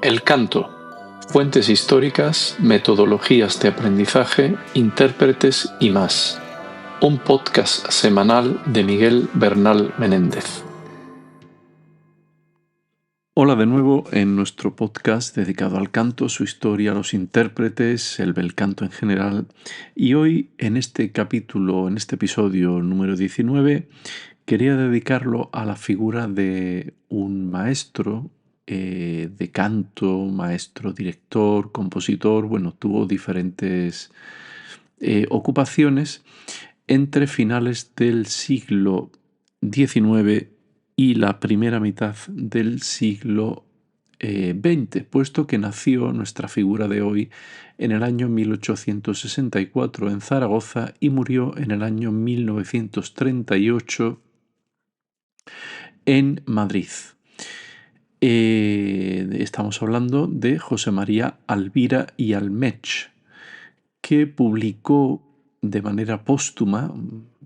El canto: fuentes históricas, metodologías de aprendizaje, intérpretes y más. Un podcast semanal de Miguel Bernal Menéndez. Hola de nuevo en nuestro podcast dedicado al canto, su historia, los intérpretes, el bel canto en general. Y hoy en este capítulo, en este episodio número 19, quería dedicarlo a la figura de un maestro de canto, maestro, director, compositor. Bueno, tuvo diferentes ocupaciones entre finales del siglo XIX y la primera mitad del siglo XX, puesto que nació nuestra figura de hoy en el año 1864 en Zaragoza y murió en el año 1938 en Madrid. Estamos hablando de José María Alvira y Almech, que publicó de manera póstuma,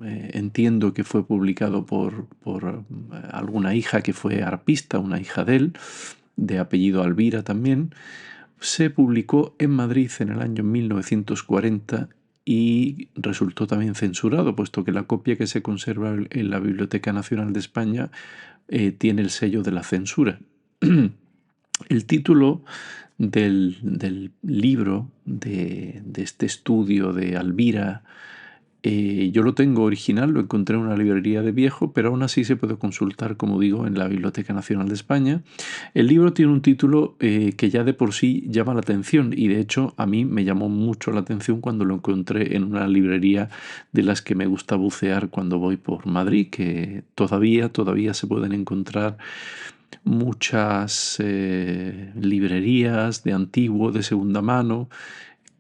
entiendo que fue publicado por alguna hija que fue arpista, una hija de él, de apellido Alvira también. Se publicó en Madrid en el año 1940 y resultó también censurado, puesto que la copia que se conserva en la Biblioteca Nacional de España tiene el sello de la censura. El título del libro, de este estudio de Alvira, yo lo tengo original, lo encontré en una librería de viejo, pero aún así se puede consultar, como digo, en la Biblioteca Nacional de España. El libro tiene un título que ya de por sí llama la atención, y de hecho a mí me llamó mucho la atención cuando lo encontré en una librería de las que me gusta bucear cuando voy por Madrid, que todavía se pueden encontrar muchas librerías de antiguo, de segunda mano,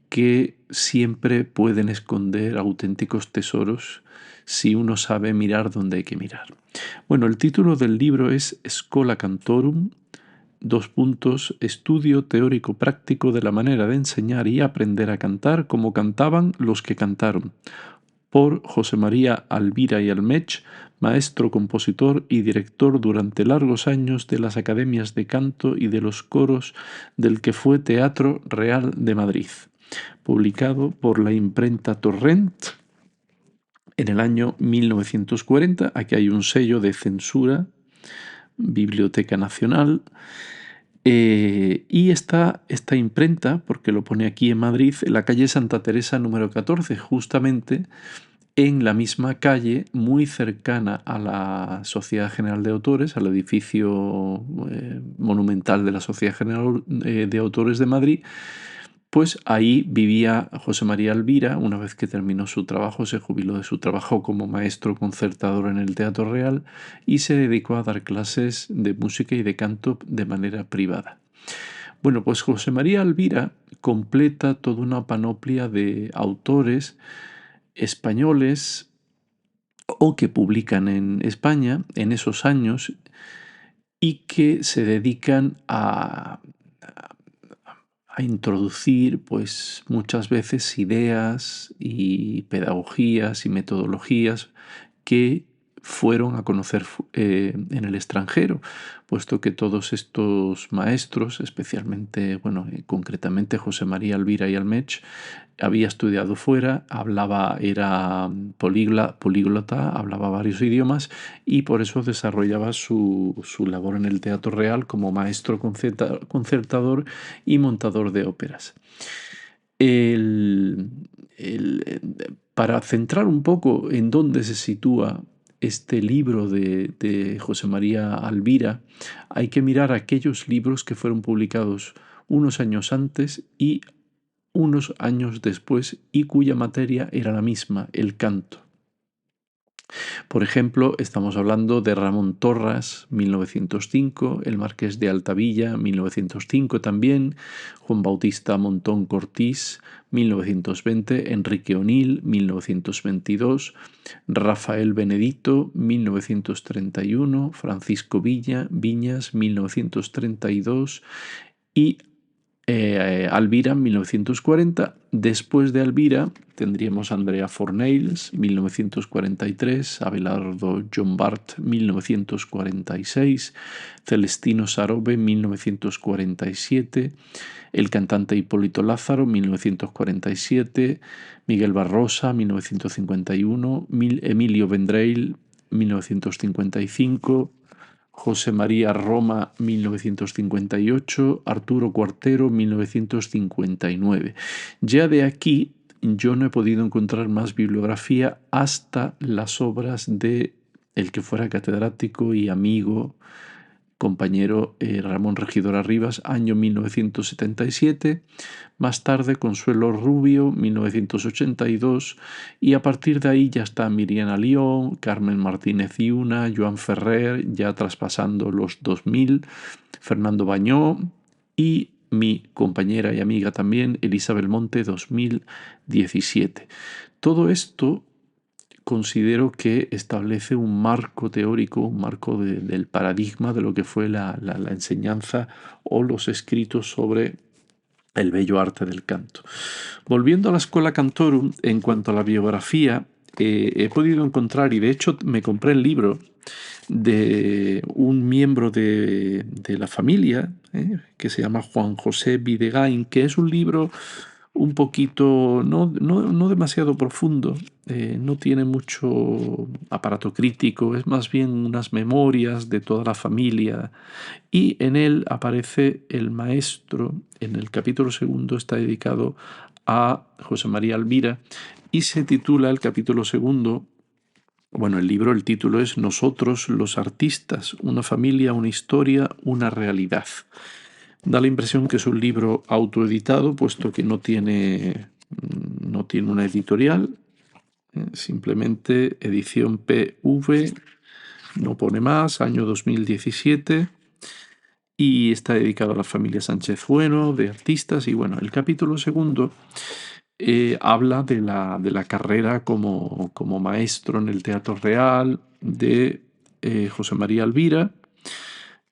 que siempre pueden esconder auténticos tesoros si uno sabe mirar donde hay que mirar. Bueno, el título del libro es Schola Cantorum, estudio teórico práctico de la manera de enseñar y aprender a cantar como cantaban los que cantaron, por José María Alvira y Almech, maestro, compositor y director durante largos años de las academias de canto y de los coros del que fue Teatro Real de Madrid, publicado por la imprenta Torrent en el año 1940. Aquí hay un sello de censura, Biblioteca Nacional. Y esta imprenta, porque lo pone aquí en Madrid, en la calle Santa Teresa número 14, justamente en la misma calle, muy cercana a la Sociedad General de Autores, al edificio monumental de la Sociedad General de Autores de Madrid. Pues ahí vivía José María Alvira. Una vez que terminó su trabajo, se jubiló de su trabajo como maestro concertador en el Teatro Real y se dedicó a dar clases de música y de canto de manera privada. Bueno, pues José María Alvira completa toda una panoplia de autores españoles o que publican en España en esos años y que se dedican a introducir pues muchas veces ideas y pedagogías y metodologías que fueron a conocer en el extranjero, puesto que todos estos maestros, especialmente, concretamente José María Alvira y Almech, había estudiado fuera, era políglota, hablaba varios idiomas y por eso desarrollaba su labor en el Teatro Real como maestro concertador y montador de óperas. Para centrar un poco en dónde se sitúa este libro de José María Alvira, hay que mirar aquellos libros que fueron publicados unos años antes y unos años después y cuya materia era la misma, el canto. Por ejemplo, estamos hablando de Ramón Torras, 1905, el Marqués de Altavilla, 1905 también, Juan Bautista Montón Cortís, 1920, Enrique O'Neill, 1922, Rafael Benedito, 1931, Francisco Viñas, 1932 y Alvira, 1940. Después de Alvira tendríamos a Andrea Fornells, 1943, Abelardo Llombart, 1946, Celestino Sarobe, 1947, el cantante Hipólito Lázaro, 1947, Miguel Barrosa, 1951, Emilio Vendrell, 1955, José María Roma, 1958, Arturo Cuartero, 1959. Ya de aquí yo no he podido encontrar más bibliografía hasta las obras de el que fuera catedrático y amigo, compañero Ramón Regidor Arribas, año 1977, más tarde Consuelo Rubio, 1982, y a partir de ahí ya está Miriam León, Carmen Martínez Yuna, Joan Ferrer, ya traspasando los 2000, Fernando Bañó y mi compañera y amiga también, Elisa Belmonte, 2017. Todo esto considero que establece un marco teórico, un marco del paradigma de lo que fue la enseñanza o los escritos sobre el bello arte del canto. Volviendo a la Schola Cantorum, en cuanto a la biografía, he podido encontrar, y de hecho me compré el libro de un miembro de la familia, que se llama Juan José Videgain, que es un libro un poquito, no demasiado profundo, no tiene mucho aparato crítico, es más bien unas memorias de toda la familia, y en él aparece el maestro. En el capítulo segundo está dedicado a José María Alvira y se titula el capítulo segundo, bueno, el libro, el título es Nosotros los artistas, una familia, una historia, una realidad. Da la impresión que es un libro autoeditado, puesto que no tiene una editorial, simplemente edición PV, no pone más, año 2017, y está dedicado a la familia Sánchez Bueno, de artistas, y bueno, el capítulo segundo habla de la carrera como maestro en el Teatro Real de José María Alvira.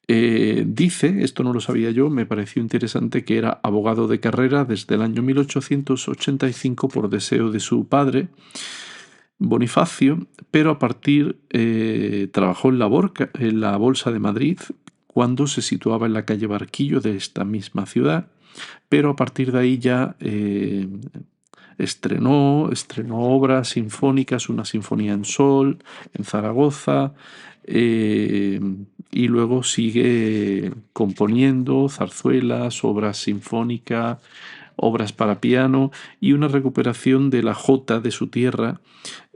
Dice, esto no lo sabía yo, me pareció interesante, que era abogado de carrera desde el año 1885 por deseo de su padre, Bonifacio, pero a partir trabajó en la Bolsa de Madrid cuando se situaba en la calle Barquillo de esta misma ciudad, pero a partir de ahí ya estrenó obras sinfónicas, una sinfonía en sol, en Zaragoza, eh, y luego sigue componiendo zarzuelas, obras sinfónicas, obras para piano y una recuperación de la jota de su tierra,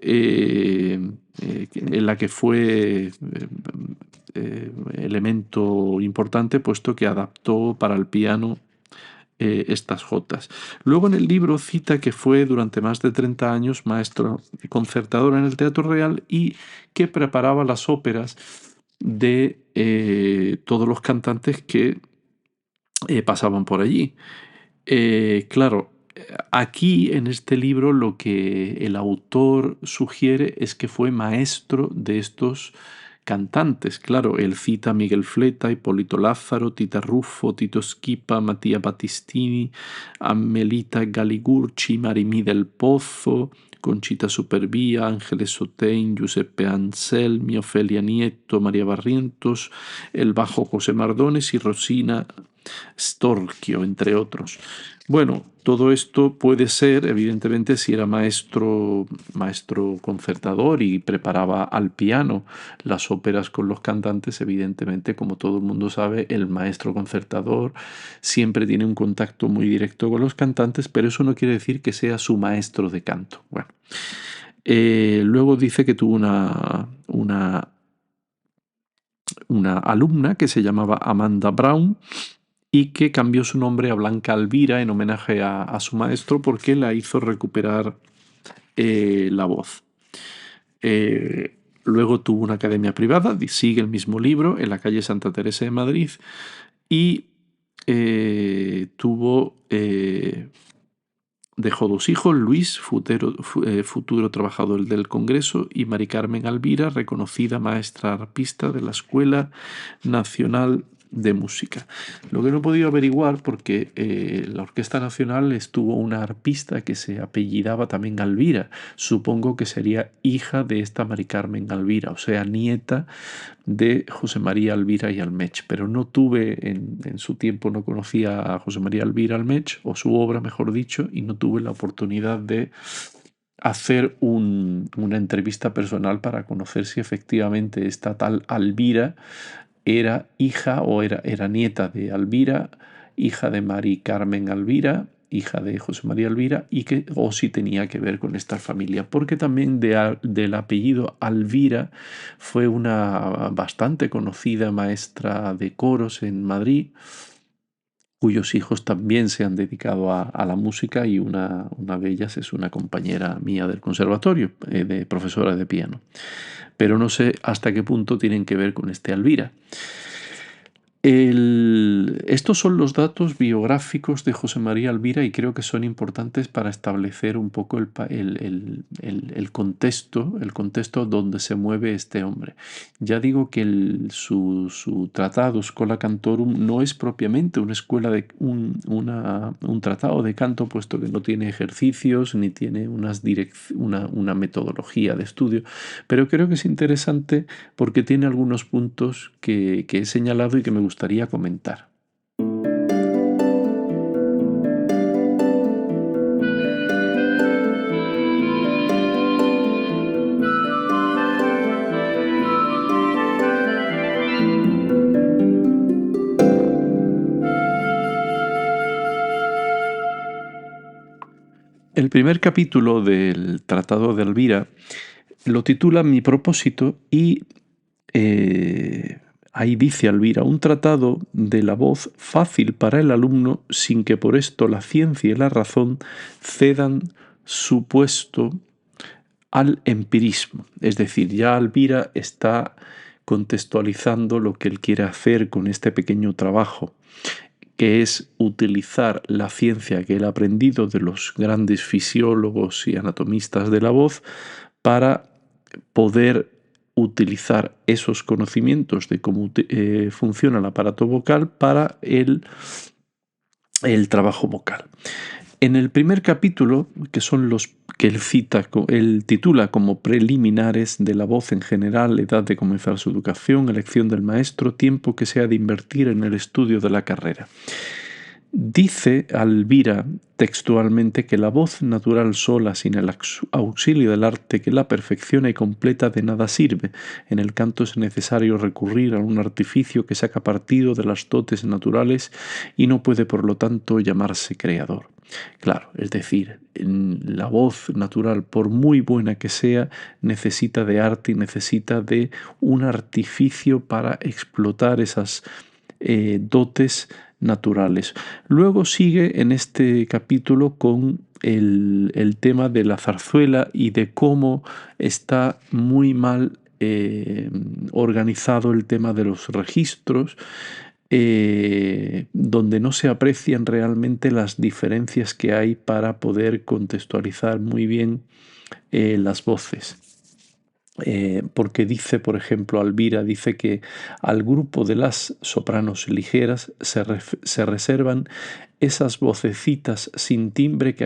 en la que fue elemento importante, puesto que adaptó para el piano estas jotas. Luego en el libro cita que fue durante más de 30 años maestro concertador en el Teatro Real y que preparaba las óperas de todos los cantantes que pasaban por allí. Claro, aquí en este libro lo que el autor sugiere es que fue maestro de estos cantantes. Claro, él cita a Miguel Fleta, Hipólito Lázaro, Tita Ruffo, Tito Schipa, Mattia Battistini, a Melita Galigurci, Marimì del Pozo, Conchita Supervía, Ángeles Sotein, Giuseppe Anselmi, Ofelia Nieto, María Barrientos, el bajo José Mardones y Rosina Storchio, entre otros. Bueno, todo esto puede ser, evidentemente, si era maestro concertador y preparaba al piano las óperas con los cantantes, evidentemente, como todo el mundo sabe, el maestro concertador siempre tiene un contacto muy directo con los cantantes, pero eso no quiere decir que sea su maestro de canto. Bueno, luego dice que tuvo una alumna que se llamaba Amanda Brown y que cambió su nombre a Blanca Alvira en homenaje a su maestro porque la hizo recuperar la voz. Luego tuvo una academia privada, sigue el mismo libro, en la calle Santa Teresa de Madrid, y dejó dos hijos, Luis, futuro trabajador del Congreso, y Mari Carmen Alvira, reconocida maestra arpista de la Escuela Nacional de música. Lo que no he podido averiguar, porque la Orquesta Nacional estuvo una arpista que se apellidaba también Alvira. Supongo que sería hija de esta Mari Carmen Alvira, o sea, nieta de José María Alvira y Almech, pero no tuve en su tiempo, no conocía a José María Alvira Almech, o su obra, mejor dicho, y no tuve la oportunidad de hacer una entrevista personal para conocer si efectivamente esta tal Alvira era hija o era nieta de Alvira, hija de Mari Carmen Alvira, hija de José María Alvira, o si tenía que ver con esta familia, porque también del apellido Alvira fue una bastante conocida maestra de coros en Madrid, cuyos hijos también se han dedicado a la música, y una de ellas es una compañera mía del conservatorio, de profesora de piano. Pero no sé hasta qué punto tienen que ver con este Alvira. Estos son los datos biográficos de José María Alvira, y creo que son importantes para establecer un poco el contexto donde se mueve este hombre. Ya digo que su tratado Schola Cantorum no es propiamente una escuela un tratado de canto, puesto que no tiene ejercicios ni tiene una metodología de estudio, pero creo que es interesante porque tiene algunos puntos que he señalado y que me gustaría comentar. El primer capítulo del Tratado de Elvira lo titula Mi propósito, y ahí dice Elvira: un tratado de la voz fácil para el alumno, sin que por esto la ciencia y la razón cedan su puesto al empirismo. Es decir, ya Elvira está contextualizando lo que él quiere hacer con este pequeño trabajo, que es utilizar la ciencia que él ha aprendido de los grandes fisiólogos y anatomistas de la voz para poder utilizar esos conocimientos de cómo funciona el aparato vocal para el trabajo vocal. En el primer capítulo, que son los que él titula como preliminares de la voz en general, edad de comenzar su educación, elección del maestro, tiempo que se ha de invertir en el estudio de la carrera. Dice Alvira textualmente que la voz natural sola, sin el auxilio del arte que la perfecciona y completa, de nada sirve. En el canto es necesario recurrir a un artificio que saca partido de las dotes naturales y no puede, por lo tanto, llamarse creador. Claro, es decir, la voz natural, por muy buena que sea, necesita de arte y necesita de un artificio para explotar esas dotes naturales. Luego sigue en este capítulo con el tema de la zarzuela y de cómo está muy mal organizado el tema de los registros, donde no se aprecian realmente las diferencias que hay para poder contextualizar muy bien las voces. Porque dice, por ejemplo, Alvira dice que al grupo de las sopranos ligeras se reservan esas vocecitas sin timbre que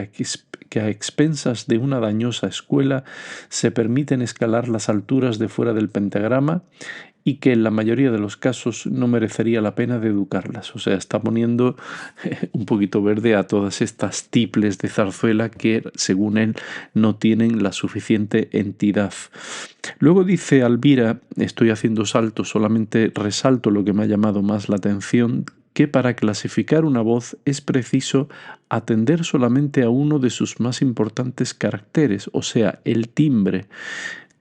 a expensas de una dañosa escuela se permiten escalar las alturas de fuera del pentagrama, y que en la mayoría de los casos no merecería la pena de educarlas. O sea, está poniendo un poquito verde a todas estas tiples de zarzuela que, según él, no tienen la suficiente entidad. Luego dice Alvira, estoy haciendo saltos, solamente resalto lo que me ha llamado más la atención, que para clasificar una voz es preciso atender solamente a uno de sus más importantes caracteres, o sea, el timbre,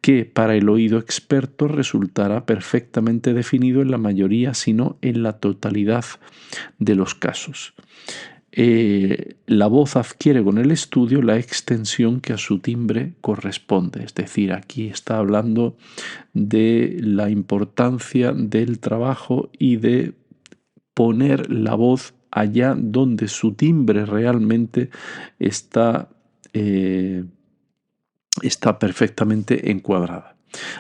que para el oído experto resultará perfectamente definido en la mayoría, si no en la totalidad de los casos. La voz adquiere con el estudio la extensión que a su timbre corresponde. Es decir, aquí está hablando de la importancia del trabajo y de poner la voz allá donde su timbre realmente está perfectamente encuadrada.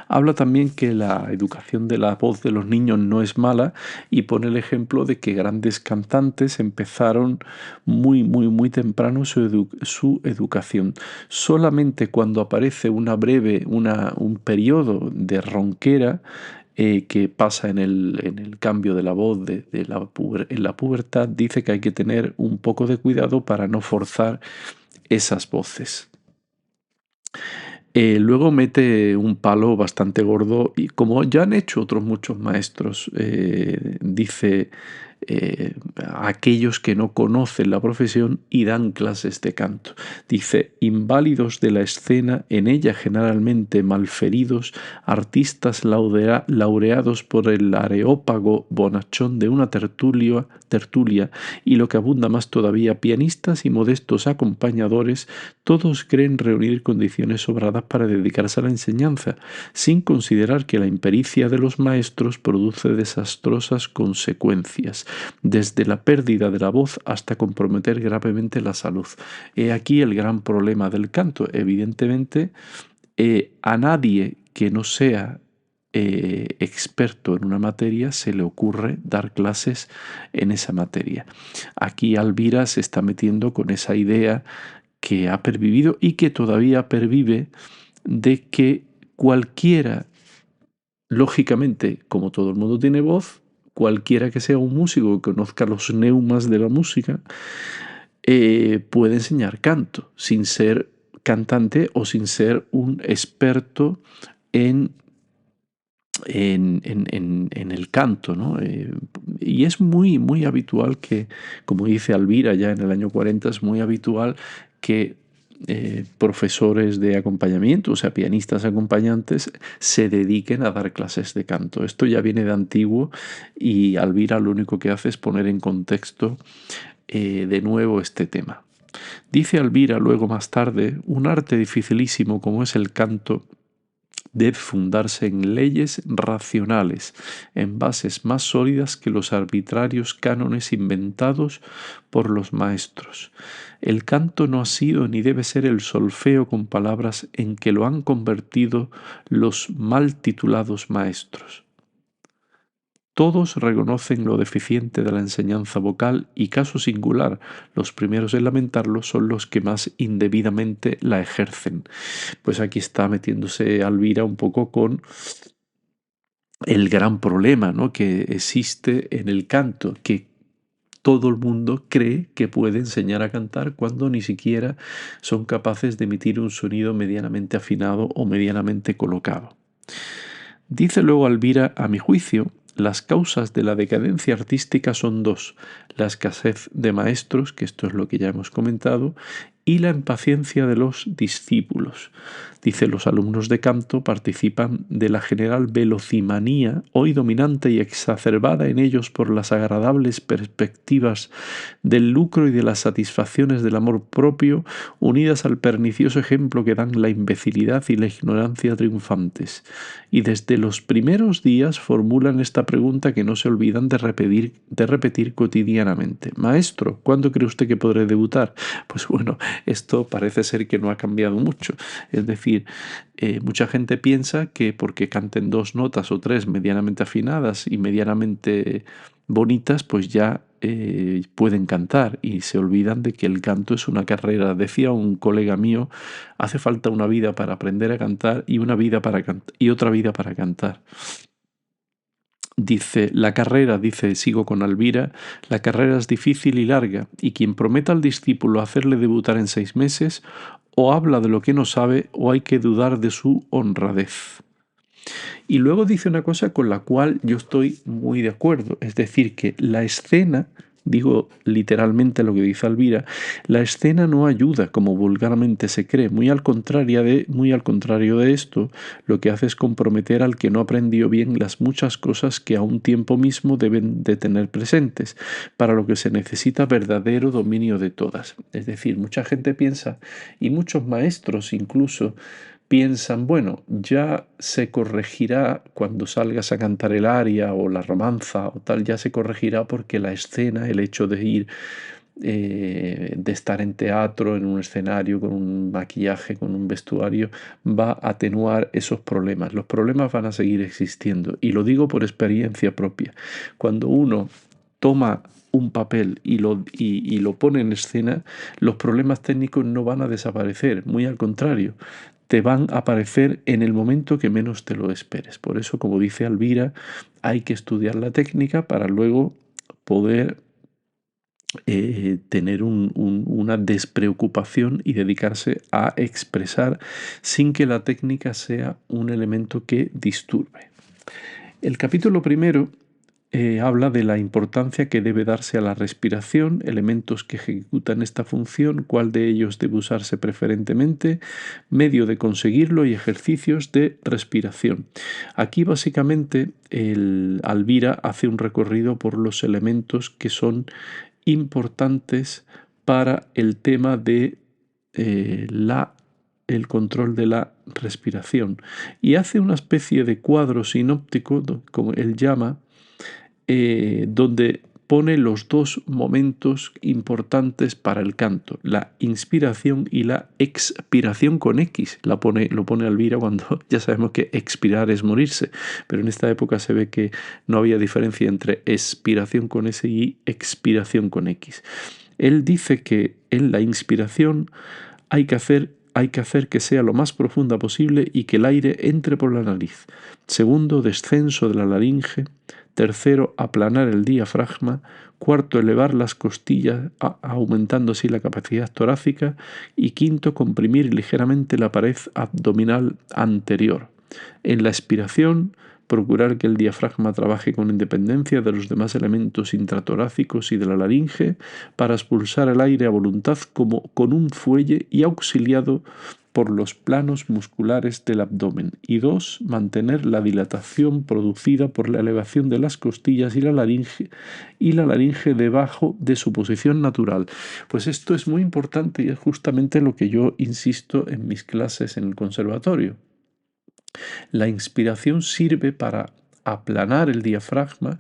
Habla también que la educación de la voz de los niños no es mala y pone el ejemplo de que grandes cantantes empezaron muy temprano su educación. Solamente cuando aparece un periodo de ronquera que pasa en el cambio de la voz en la pubertad, dice que hay que tener un poco de cuidado para no forzar esas voces. Luego mete un palo bastante gordo y como ya han hecho otros muchos maestros, dice aquellos que no conocen la profesión y dan clases de canto. Dice, inválidos de la escena, en ella generalmente malferidos, artistas laureados por el areópago bonachón de una tertulia y lo que abunda más todavía, pianistas y modestos acompañadores, todos creen reunir condiciones sobradas para dedicarse a la enseñanza, sin considerar que la impericia de los maestros produce desastrosas consecuencias, desde la pérdida de la voz hasta comprometer gravemente la salud. He aquí el gran problema del canto. Evidentemente, a nadie que no sea experto en una materia se le ocurre dar clases en esa materia. Aquí Alvira se está metiendo con esa idea que ha pervivido y que todavía pervive de que cualquiera, lógicamente, como todo el mundo tiene voz, cualquiera que sea un músico que conozca los neumas de la música, puede enseñar canto sin ser cantante o sin ser un experto en en el canto, ¿no? Y es muy habitual que, como dice Alvira ya en el año 40, es muy habitual que profesores de acompañamiento, o sea, pianistas acompañantes, se dediquen a dar clases de canto. Esto ya viene de antiguo y Alvira lo único que hace es poner en contexto de nuevo este tema. Dice Alvira luego más tarde, un arte dificilísimo como es el canto debe fundarse en leyes racionales, en bases más sólidas que los arbitrarios cánones inventados por los maestros. El canto no ha sido ni debe ser el solfeo con palabras en que lo han convertido los mal titulados maestros. Todos reconocen lo deficiente de la enseñanza vocal y, caso singular, los primeros en lamentarlo son los que más indebidamente la ejercen. Pues aquí está metiéndose Alvira un poco con el gran problema, ¿no?, que existe en el canto, que todo el mundo cree que puede enseñar a cantar cuando ni siquiera son capaces de emitir un sonido medianamente afinado o medianamente colocado. Dice luego Alvira, a mi juicio, las causas de la decadencia artística son dos, la escasez de maestros, que esto es lo que ya hemos comentado, y la impaciencia de los discípulos. Dice, los alumnos de canto participan de la general velocimanía, hoy dominante y exacerbada en ellos por las agradables perspectivas del lucro y de las satisfacciones del amor propio, unidas al pernicioso ejemplo que dan la imbecilidad y la ignorancia triunfantes. Y desde los primeros días formulan esta pregunta que no se olvidan de repetir cotidianamente. Maestro, ¿cuándo cree usted que podré debutar? Pues bueno, esto parece ser que no ha cambiado mucho. Es decir, mucha gente piensa que porque canten dos notas o tres medianamente afinadas y medianamente bonitas, pues ya pueden cantar y se olvidan de que el canto es una carrera. Decía un colega mío, hace falta una vida para aprender a cantar y otra vida para cantar. Dice, sigo con Alvira, la carrera es difícil y larga, y quien prometa al discípulo hacerle debutar en 6 meses, o habla de lo que no sabe, o hay que dudar de su honradez. Y luego dice una cosa con la cual yo estoy muy de acuerdo, es decir, que la escena, digo literalmente lo que dice Alvira, la escena no ayuda como vulgarmente se cree, muy al contrario de esto, lo que hace es comprometer al que no aprendió bien las muchas cosas que a un tiempo mismo deben de tener presentes, para lo que se necesita verdadero dominio de todas. Es decir, mucha gente piensa, y muchos maestros incluso, piensan, bueno, ya se corregirá cuando salgas a cantar el aria o la romanza o tal, ya se corregirá porque la escena, el hecho de ir de estar en teatro, en un escenario, con un maquillaje, con un vestuario, va a atenuar esos problemas. Los problemas van a seguir existiendo y lo digo por experiencia propia. Cuando uno toma un papel y lo pone en escena, los problemas técnicos no van a desaparecer, muy al contrario, te van a aparecer en el momento que menos te lo esperes. Por eso, como dice Alvira, hay que estudiar la técnica para luego poder tener una despreocupación y dedicarse a expresar sin que la técnica sea un elemento que disturbe. El capítulo primero habla de la importancia que debe darse a la respiración, elementos que ejecutan esta función, cuál de ellos debe usarse preferentemente, medio de conseguirlo y ejercicios de respiración. Aquí básicamente Alvira hace un recorrido por los elementos que son importantes para el tema de el control de la respiración y hace una especie de cuadro sinóptico, como él llama, donde pone los dos momentos importantes para el canto, la inspiración y la expiración con X. Lo pone Alvira cuando ya sabemos que expirar es morirse, pero en esta época se ve que no había diferencia entre expiración con S y expiración con X. Él dice que en la inspiración hay que hacer que sea lo más profunda posible y que el aire entre por la nariz. Segundo, descenso de la laringe. Tercero, aplanar el diafragma. Cuarto, elevar las costillas, aumentando así la capacidad torácica. Y quinto, comprimir ligeramente la pared abdominal anterior. En la expiración, procurar que el diafragma trabaje con independencia de los demás elementos intratorácicos y de la laringe para expulsar el aire a voluntad como con un fuelle y auxiliado por los planos musculares del abdomen. Y 2. Mantener la dilatación producida por la elevación de las costillas y la laringe debajo de su posición natural. Pues esto es muy importante y es justamente lo que yo insisto en mis clases en el conservatorio. La inspiración sirve para aplanar el diafragma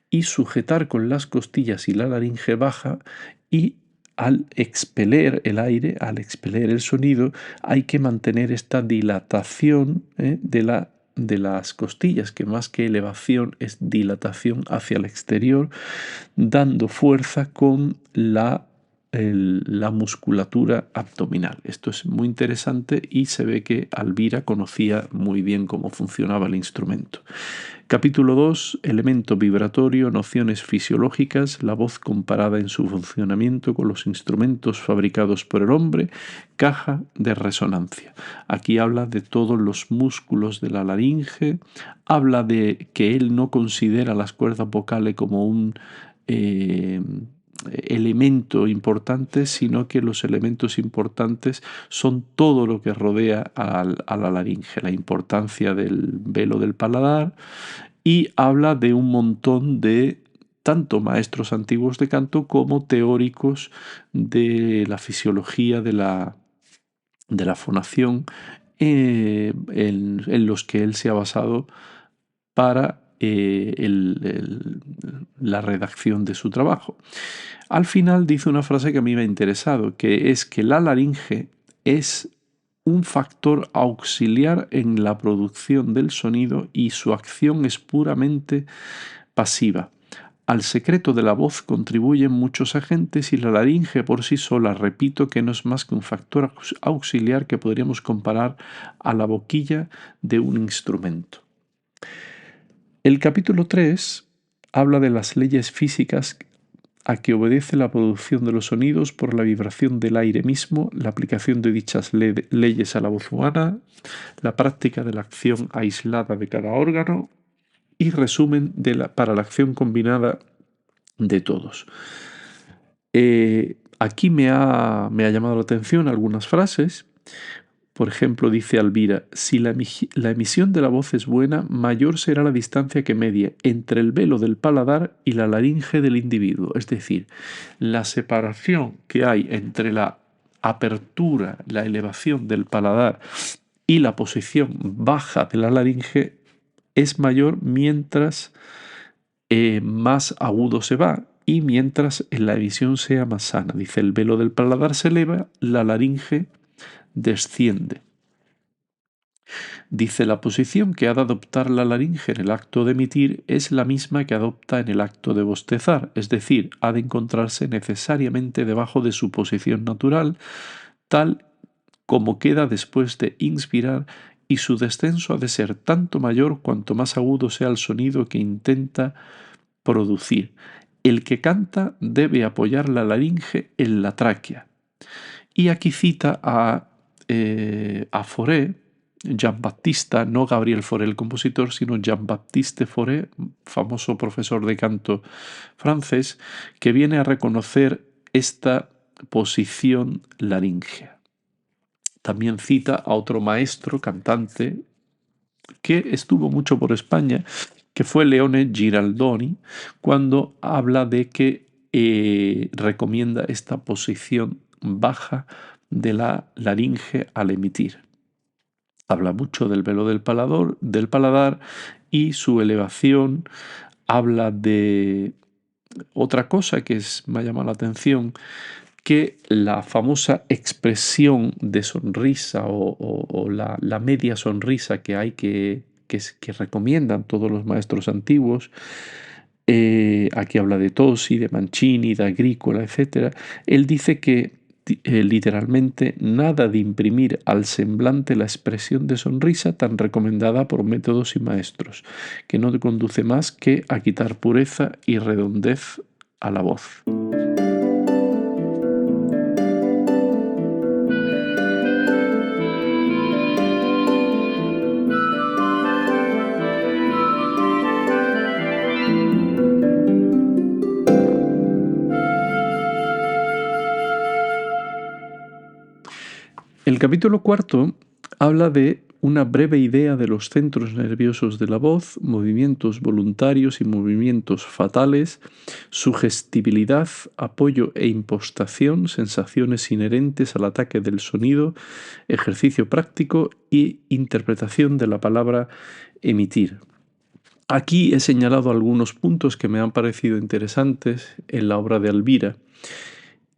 y sujetar con las costillas y la laringe baja, y al expeler el aire, al expeler el sonido, hay que mantener esta dilatación de las costillas, que más que elevación es dilatación hacia el exterior, dando fuerza con la musculatura abdominal. Esto es muy interesante y se ve que Alvira conocía muy bien cómo funcionaba el instrumento. Capítulo 2. Elemento vibratorio, nociones fisiológicas, la voz comparada en su funcionamiento con los instrumentos fabricados por el hombre, caja de resonancia. Aquí habla de todos los músculos de la laringe, habla de que él no considera las cuerdas vocales como un elemento importante, sino que los elementos importantes son todo lo que rodea a la laringe, la importancia del velo del paladar, y habla de un montón de tanto maestros antiguos de canto como teóricos de la fisiología de la fonación, en los que él se ha basado para la redacción de su trabajo. Al final dice una frase que a mí me ha interesado, que es que la laringe es un factor auxiliar en la producción del sonido y su acción es puramente pasiva. Al secreto de la voz contribuyen muchos agentes y la laringe por sí sola, repito, que no es más que un factor auxiliar que podríamos comparar a la boquilla de un instrumento. El capítulo 3 habla de las leyes físicas a que obedece la producción de los sonidos por la vibración del aire mismo, la aplicación de dichas leyes a la voz humana, la práctica de la acción aislada de cada órgano y resumen para la acción combinada de todos. Aquí me ha llamado la atención algunas frases. Por ejemplo, dice Alvira, si la emisión de la voz es buena, mayor será la distancia que media entre el velo del paladar y la laringe del individuo. Es decir, la separación que hay entre la apertura, la elevación del paladar y la posición baja de la laringe es mayor mientras más agudo se va, y mientras la emisión sea más sana. Dice, el velo del paladar se eleva, la laringe desciende. Dice, la posición que ha de adoptar la laringe en el acto de emitir es la misma que adopta en el acto de bostezar, es decir, ha de encontrarse necesariamente debajo de su posición natural, tal como queda después de inspirar, y su descenso ha de ser tanto mayor cuanto más agudo sea el sonido que intenta producir. El que canta debe apoyar la laringe en la tráquea. Y aquí cita a Fauré, Jean-Baptiste, no Gabriel Fauré el compositor, sino Jean-Baptiste Fauré, famoso profesor de canto francés, que viene a reconocer esta posición laríngea. También cita a otro maestro cantante que estuvo mucho por España, que fue Leone Giraldoni, cuando habla de que recomienda esta posición baja de la laringe al emitir. Habla mucho del velo del paladar y su elevación. Habla de otra cosa que me ha llamado la atención, que la famosa expresión de sonrisa o la media sonrisa que hay que recomiendan todos los maestros antiguos, aquí habla de Tosi, de Mancini, de Agrícola, etc. Él dice que literalmente nada de imprimir al semblante la expresión de sonrisa tan recomendada por métodos y maestros, que no conduce más que a quitar pureza y redondez a la voz. El capítulo cuarto habla de una breve idea de los centros nerviosos de la voz, movimientos voluntarios y movimientos fatales, sugestibilidad, apoyo e impostación, sensaciones inherentes al ataque del sonido, ejercicio práctico y interpretación de la palabra emitir. Aquí he señalado algunos puntos que me han parecido interesantes en la obra de Alvira.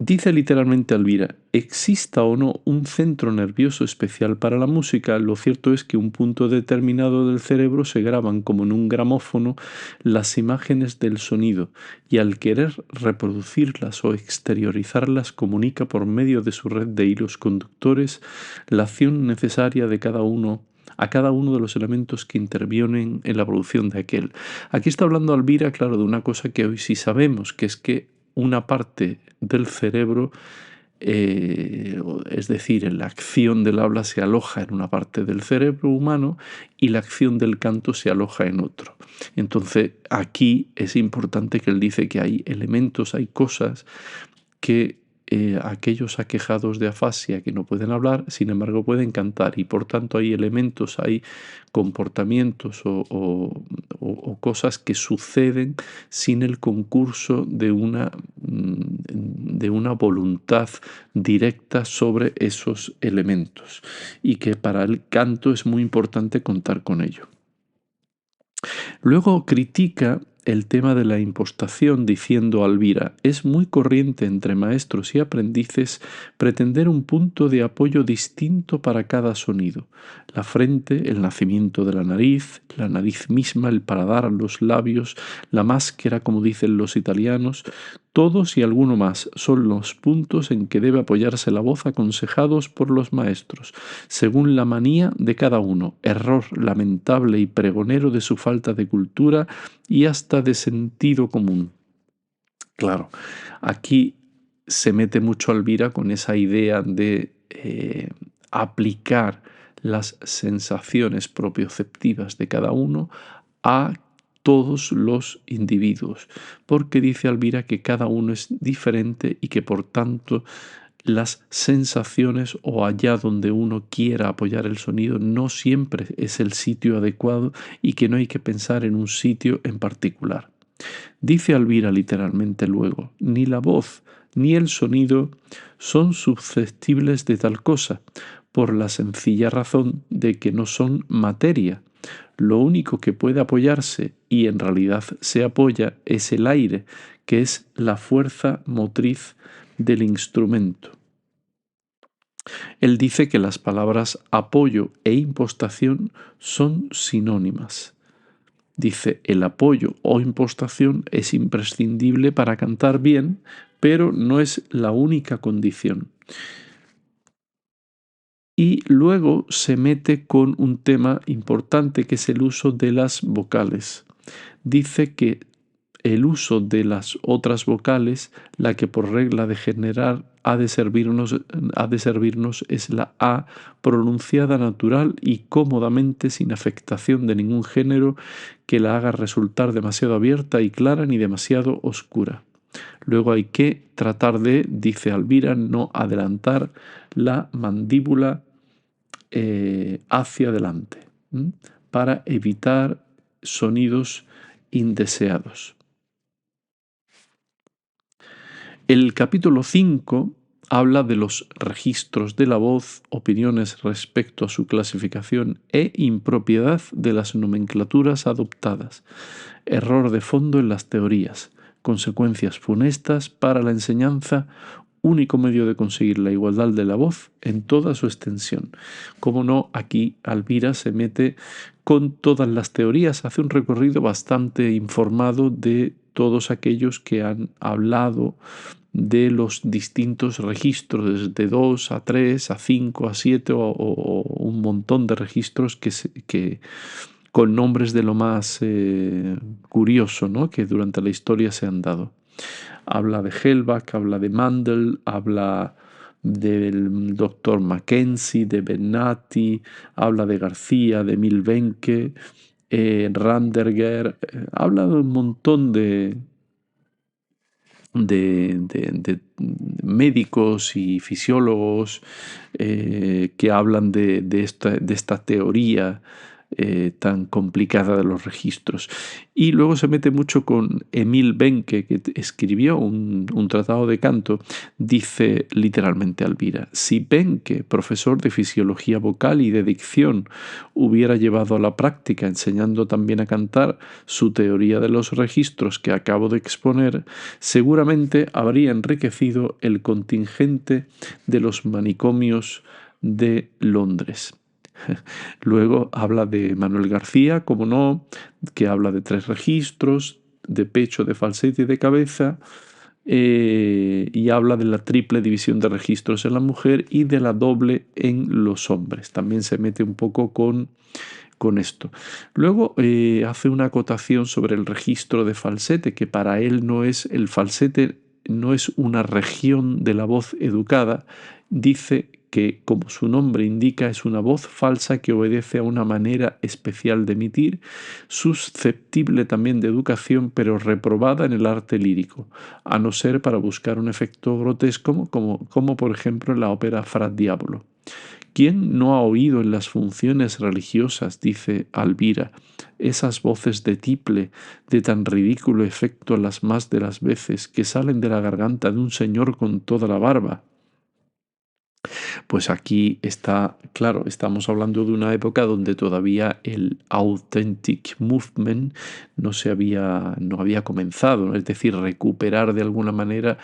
Dice literalmente Alvira, exista o no un centro nervioso especial para la música, lo cierto es que un punto determinado del cerebro se graban como en un gramófono las imágenes del sonido y al querer reproducirlas o exteriorizarlas comunica por medio de su red de hilos conductores la acción necesaria de cada uno a cada uno de los elementos que intervienen en la producción de aquel. Aquí está hablando Alvira, claro, de una cosa que hoy sí sabemos, que es que una parte del cerebro, es decir, en la acción del habla se aloja en una parte del cerebro humano y la acción del canto se aloja en otro. Entonces, aquí es importante que él dice que hay elementos, hay cosas que aquellos aquejados de afasia que no pueden hablar, sin embargo pueden cantar y por tanto hay elementos, hay comportamientos o cosas que suceden sin el concurso de una voluntad directa sobre esos elementos y que para el canto es muy importante contar con ello. Luego critica el tema de la impostación diciendo Alvira, es muy corriente entre maestros y aprendices pretender un punto de apoyo distinto para cada sonido. La frente, el nacimiento de la nariz misma, el paladar, los labios, la máscara, como dicen los italianos, todos y alguno más son los puntos en que debe apoyarse la voz aconsejados por los maestros, según la manía de cada uno, error lamentable y pregonero de su falta de cultura y hasta de sentido común. Claro, aquí se mete mucho Alvira con esa idea de aplicar las sensaciones propioceptivas de cada uno a todos los individuos, porque dice Alvira que cada uno es diferente y que por tanto las sensaciones o allá donde uno quiera apoyar el sonido no siempre es el sitio adecuado y que no hay que pensar en un sitio en particular. Dice Alvira literalmente luego, ni la voz ni el sonido son susceptibles de tal cosa, por la sencilla razón de que no son materia. Lo único que puede apoyarse y en realidad se apoya es el aire, que es la fuerza motriz del instrumento. Él dice que las palabras apoyo e impostación son sinónimas. Dice, el apoyo o impostación es imprescindible para cantar bien, pero no es la única condición. Y luego se mete con un tema importante que es el uso de las vocales. Dice que el uso de las otras vocales, la que por regla de general ha de servirnos es la A pronunciada natural y cómodamente sin afectación de ningún género que la haga resultar demasiado abierta y clara ni demasiado oscura. Luego hay que tratar de, dice Alvira, no adelantar la mandíbula hacia adelante, para evitar sonidos indeseados. El capítulo 5 habla de los registros de la voz, opiniones respecto a su clasificación e impropiedad de las nomenclaturas adoptadas, error de fondo en las teorías, consecuencias funestas para la enseñanza, único medio de conseguir la igualdad de la voz en toda su extensión. Como no, aquí Alvira se mete con todas las teorías, hace un recorrido bastante informado de todos aquellos que han hablado de los distintos registros, desde 2 a 3, a 5, a 7 o un montón de registros que con nombres de lo más curioso, ¿no?, que durante la historia se han dado. Habla de Hellback, habla de Mandel, habla del doctor Mackenzie, de Bennati, habla de García, de Milbenke, Randerger, habla de un montón de médicos y fisiólogos que hablan de esta teoría tan complicada de los registros. Y luego se mete mucho con Emil Benke, que escribió un tratado de canto. Dice literalmente Alvira: si Benke, profesor de fisiología vocal y de dicción, hubiera llevado a la práctica, enseñando también a cantar, su teoría de los registros que acabo de exponer, seguramente habría enriquecido el contingente de los manicomios de Londres. Luego habla de Manuel García, como no, que habla de 3 registros, de pecho, de falsete y de cabeza, y habla de la triple división de registros en la mujer y de la doble en los hombres. También se mete un poco con esto. Luego hace una acotación sobre el registro de falsete, que para él no es el falsete, no es una región de la voz educada. Dice que, como su nombre indica, es una voz falsa que obedece a una manera especial de emitir, susceptible también de educación, pero reprobada en el arte lírico, a no ser para buscar un efecto grotesco, como por ejemplo en la ópera Fra Diavolo. ¿Quién no ha oído en las funciones religiosas, dice Alvira, esas voces de tiple de tan ridículo efecto las más de las veces que salen de la garganta de un señor con toda la barba? Pues aquí está, claro, estamos hablando de una época donde todavía el authentic movement no había comenzado, ¿no? Es decir, recuperar de alguna manera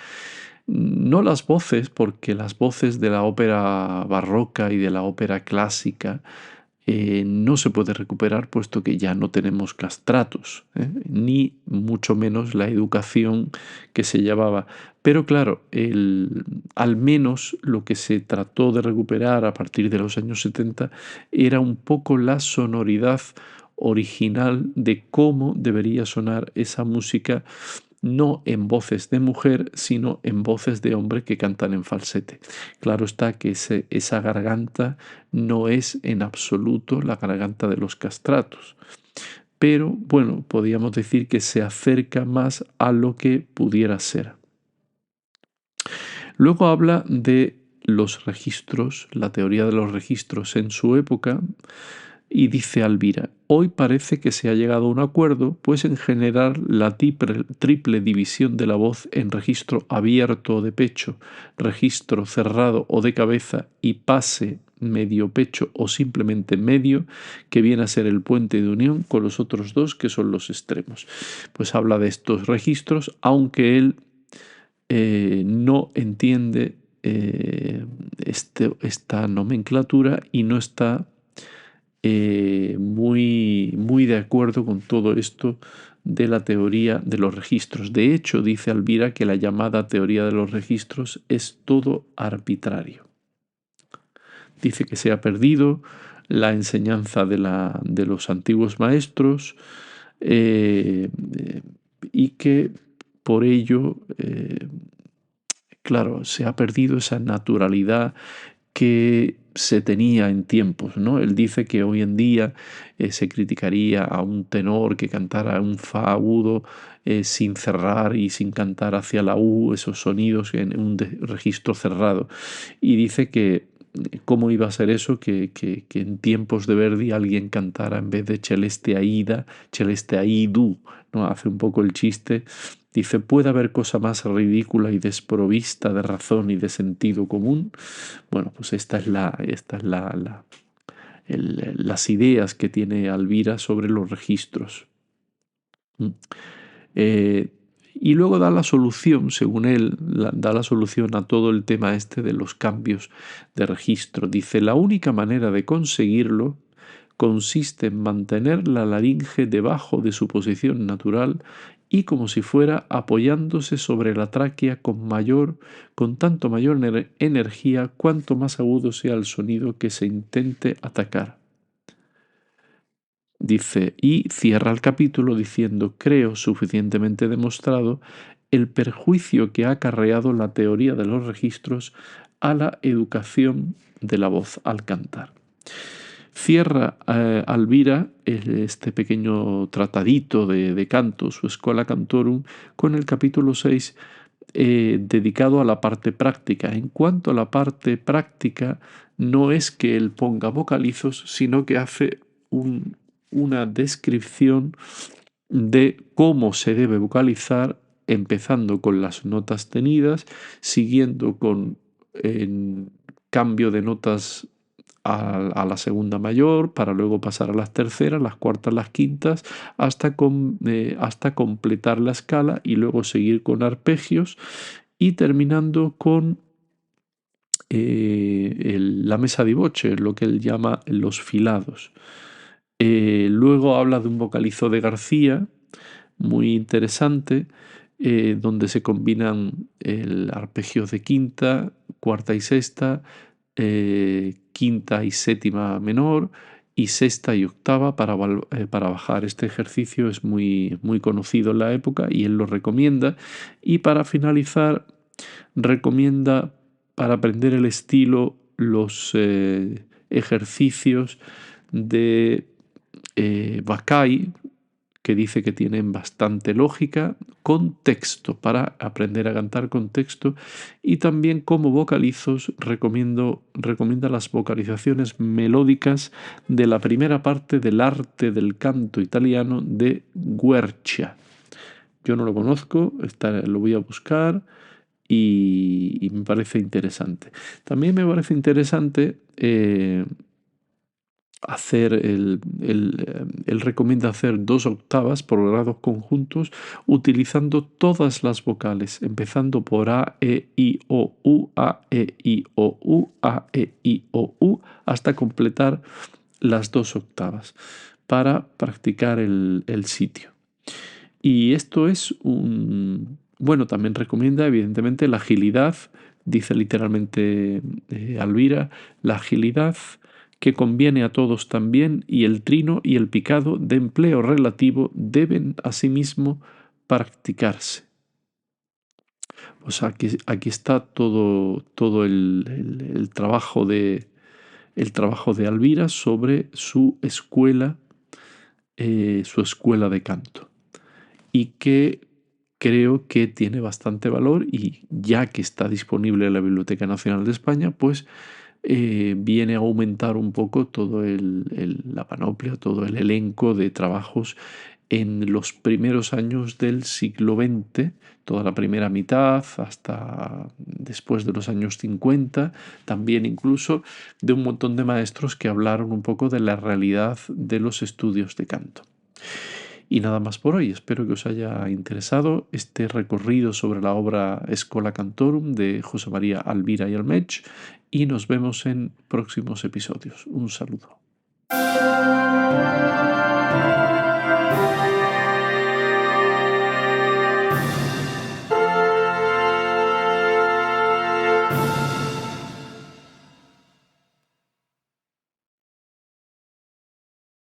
no las voces, porque las voces de la ópera barroca y de la ópera clásica no se puede recuperar, puesto que ya no tenemos castratos, ni mucho menos la educación que se llevaba. Pero claro, al menos lo que se trató de recuperar a partir de los años 70 era un poco la sonoridad original de cómo debería sonar esa música, no en voces de mujer, sino en voces de hombre que cantan en falsete. Claro está que esa garganta no es en absoluto la garganta de los castratos, pero bueno, podríamos decir que se acerca más a lo que pudiera ser. Luego habla de los registros, la teoría de los registros en su época, y dice Alvira: hoy parece que se ha llegado a un acuerdo, pues en general la triple división de la voz en registro abierto o de pecho, registro cerrado o de cabeza y pase medio pecho o simplemente medio, que viene a ser el puente de unión con los otros dos que son los extremos. Pues habla de estos registros, aunque él no entiende esta nomenclatura y no está muy de acuerdo con todo esto de la teoría de los registros. De hecho, dice Alvira que la llamada teoría de los registros es todo arbitrario. Dice que se ha perdido la enseñanza de los antiguos maestros y que por ello, claro, se ha perdido esa naturalidad que se tenía en tiempos, ¿no? Él dice que hoy en día se criticaría a un tenor que cantara un fa agudo sin cerrar y sin cantar hacia la U, esos sonidos en un registro cerrado. Y dice que cómo iba a ser eso, que en tiempos de Verdi alguien cantara en vez de Celeste Aida, Celeste Aidu, ¿no? Hace un poco el chiste. Dice, ¿puede haber cosa más ridícula y desprovista de razón y de sentido común? Bueno, pues las ideas que tiene Alvira sobre los registros. Mm. Eh, y luego da la solución, según él, da la solución a todo el tema este de los cambios de registro. Dice, la única manera de conseguirlo consiste en mantener la laringe debajo de su posición natural y como si fuera apoyándose sobre la tráquea con tanto mayor energía cuanto más agudo sea el sonido que se intente atacar. Dice, y cierra el capítulo diciendo, creo suficientemente demostrado el perjuicio que ha acarreado la teoría de los registros a la educación de la voz al cantar. Cierra Alvira este pequeño tratadito de canto, su Schola Cantorum, con el capítulo 6 dedicado a la parte práctica. En cuanto a la parte práctica, no es que él ponga vocalizos, sino que hace una descripción de cómo se debe vocalizar, empezando con las notas tenidas, siguiendo con cambio de notas a la segunda mayor, para luego pasar a las terceras, las cuartas, las quintas, hasta completar la escala y luego seguir con arpegios y terminando con la mesa di voce, lo que él llama los filados. Luego habla de un vocalizo de García, muy interesante, donde se combinan el arpegio de quinta, cuarta y sexta, quinta y séptima menor y sexta y octava para bajar. Este ejercicio es muy, muy conocido en la época y él lo recomienda. Y para finalizar, recomienda para aprender el estilo los ejercicios de Bacay, que dice que tienen bastante lógica, con texto, para aprender a cantar con texto, y también como vocalizos recomienda las vocalizaciones melódicas de la primera parte del arte del canto italiano de Guercia. Yo no lo conozco, lo voy a buscar y me parece interesante. También me parece interesante él recomienda hacer 2 octavas por grados conjuntos utilizando todas las vocales, empezando por A, E, I, O, U, A, E, I, O, U, A, E, I, O, U, hasta completar las 2 octavas para practicar el sitio. Y esto es Bueno, también recomienda evidentemente la agilidad, dice literalmente Alvira, la agilidad que conviene a todos también, y el trino y el picado de empleo relativo deben asimismo practicarse. Pues aquí está todo el trabajo el trabajo de Alvira sobre su escuela de canto, y que creo que tiene bastante valor, y ya que está disponible en la Biblioteca Nacional de España, pues viene a aumentar un poco la panoplia, todo el elenco de trabajos en los primeros años del siglo XX, toda la primera mitad hasta después de los años 50, también incluso de un montón de maestros que hablaron un poco de la realidad de los estudios de canto. Y nada más por hoy. Espero que os haya interesado este recorrido sobre la obra Schola Cantorum de José María Alvira y Almech, y nos vemos en próximos episodios. Un saludo.